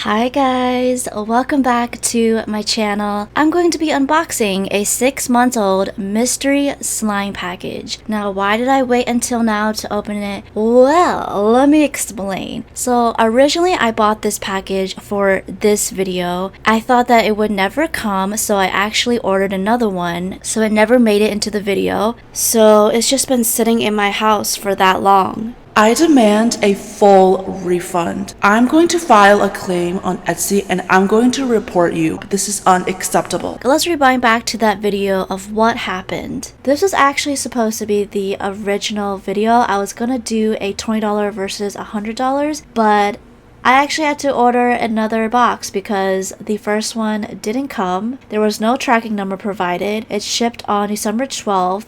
Hi guys, welcome back to my channel. I'm going to be unboxing a 6-month-old mystery slime package. Now, why did I wait until now to open it? Well, let me explain. So originally I bought this package for this video. I thought that it would never come, so I actually ordered another one, so it never made it into the video. So it's just been sitting in my house for that long. I demand a full refund. I'm going to file a claim on Etsy and I'm going to report you. This is unacceptable. Let's rewind back to that video of what happened. This was actually supposed to be the original video. I was gonna do a $20 versus $100, but I actually had to order another box because the first one didn't come. There was no tracking number provided. It shipped on December 12th.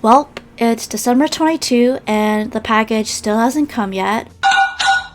Welp. It's December 22 and the package still hasn't come yet.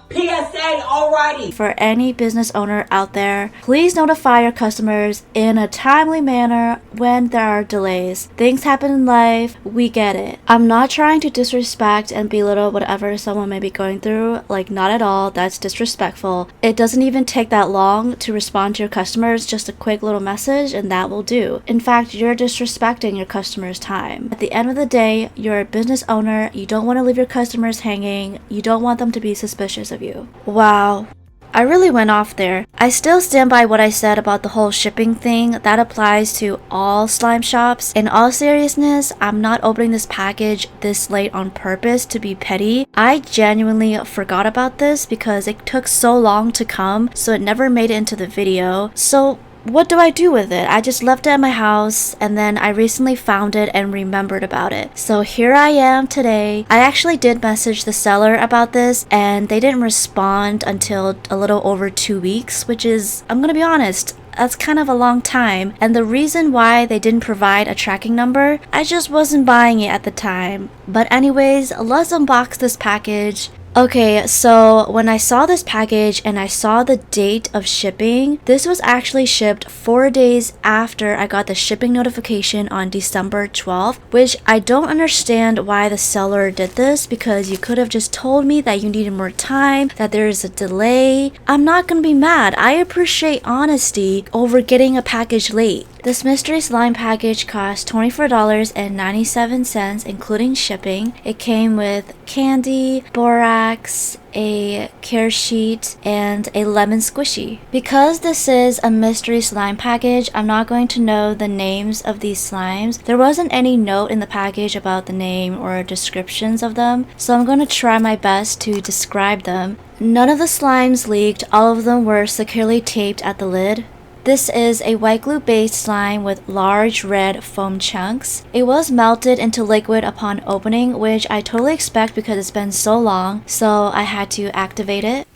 PSA alrighty. For any business owner out there, please notify your customers in a timely manner when there are delays. Things happen in life, we get it. I'm not trying to disrespect and belittle whatever someone may be going through, like not at all, that's disrespectful. It doesn't even take that long to respond to your customers, just a quick little message and that will do. In fact, you're disrespecting your customers' time. At the end of the day, you're a business owner, you don't want to leave your customers hanging, you don't want them to be suspicious of you. Wow. I really went off there. I still stand by what I said about the whole shipping thing. That applies to all slime shops. In all seriousness, I'm not opening this package this late on purpose to be petty. I genuinely forgot about this because it took so long to come, so it never made it into the video. So what do I do with it? I just left it at my house and then I recently found it and remembered about it. So here I am today. I actually did message the seller about this and they didn't respond until a little over 2 weeks, which is, I'm gonna be honest, that's kind of a long time. And the reason why they didn't provide a tracking number, I just wasn't buying it at the time. But anyways, let's unbox this package. Okay, so when I saw this package and I saw the date of shipping, this was actually shipped 4 days after I got the shipping notification on December 12th, which I don't understand why the seller did this because you could have just told me that you needed more time, that there is a delay. I'm not gonna be mad. I appreciate honesty over getting a package late. This mystery slime package cost $24.97 including shipping. It came with candy, borax, a care sheet, and a lemon squishy. Because this is a mystery slime package, I'm not going to know the names of these slimes. There wasn't any note in the package about the name or descriptions of them, so I'm going to try my best to describe them. None of the slimes leaked, all of them were securely taped at the lid. This is a white glue based slime with large red foam chunks. It was melted into liquid upon opening, which I totally expect because it's been so long, so I had to activate it.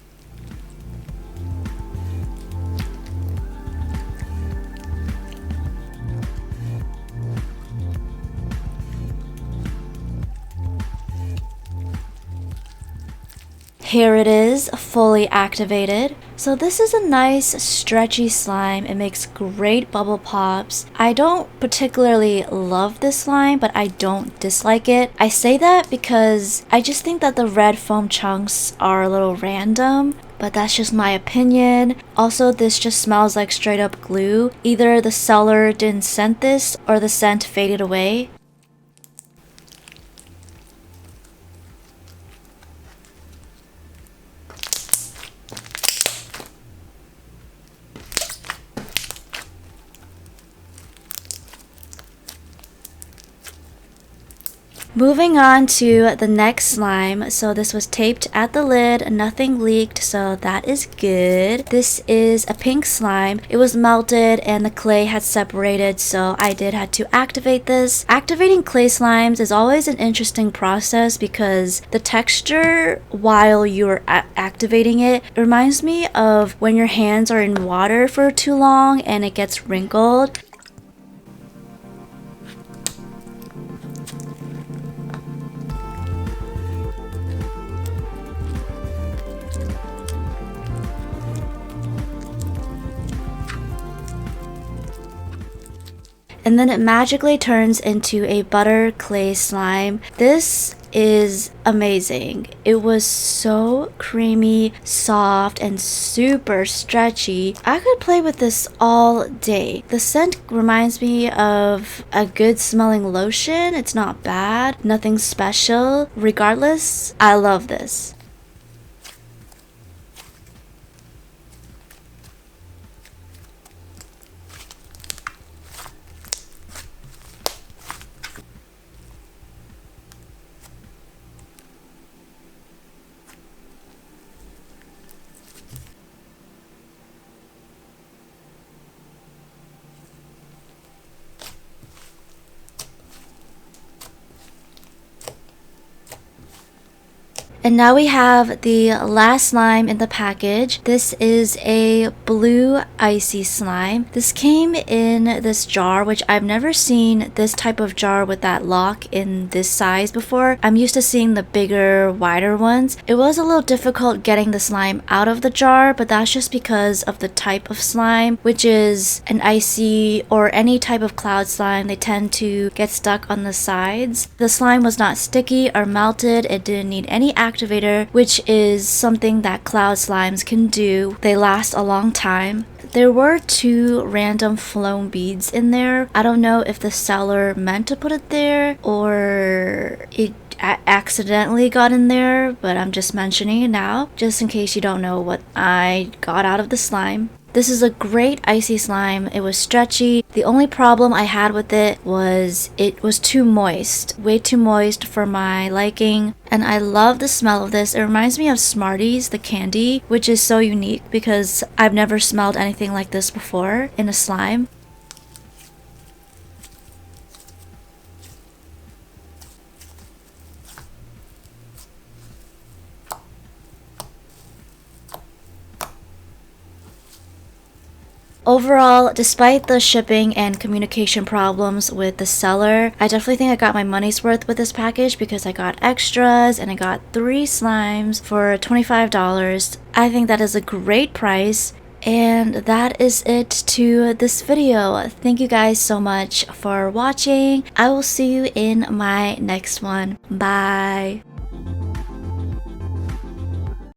Here it is, fully activated. So this is a nice stretchy slime. It makes great bubble pops. I don't particularly love this slime, but I don't dislike it. I say that because I just think that the red foam chunks are a little random, but that's just my opinion. Also, this just smells like straight up glue. Either the seller didn't scent this or the scent faded away. Moving on to the next slime. So this was taped at the lid, nothing leaked, so that is good. This is a pink slime. It was melted and the clay had separated, so I did have to activate this. Activating clay slimes is always an interesting process because the texture while you're activating it reminds me of when your hands are in water for too long and it gets wrinkled. And then it magically turns into a butter clay slime. This is amazing. It was so creamy, soft, and super stretchy. I could play with this all day. The scent reminds me of a good smelling lotion. It's not bad, nothing special. Regardless, I love this. And now we have the last slime in the package. This is a blue icy slime. This came in this jar, which I've never seen this type of jar with that lock in this size before. I'm used to seeing the bigger, wider ones. It was a little difficult getting the slime out of the jar, but that's just because of the type of slime, which is an icy or any type of cloud slime. They tend to get stuck on the sides. The slime was not sticky or melted. It didn't need any activator, which is something that cloud slimes can do. They last a long time. There were 2 random flown beads in there. I don't know if the seller meant to put it there or it accidentally got in there, but I'm just mentioning it now, just in case you don't know what I got out of the slime. This is a great icy slime. It was stretchy. The only problem I had with it was too moist. Way too moist for my liking. And I love the smell of this. It reminds me of Smarties, the candy, which is so unique because I've never smelled anything like this before in a slime. Overall, despite the shipping and communication problems with the seller, I definitely think I got my money's worth with this package because I got extras and I got 3 slimes for $25. I think that is a great price. And that is it to this video. Thank you guys so much for watching. I will see you in my next one. Bye.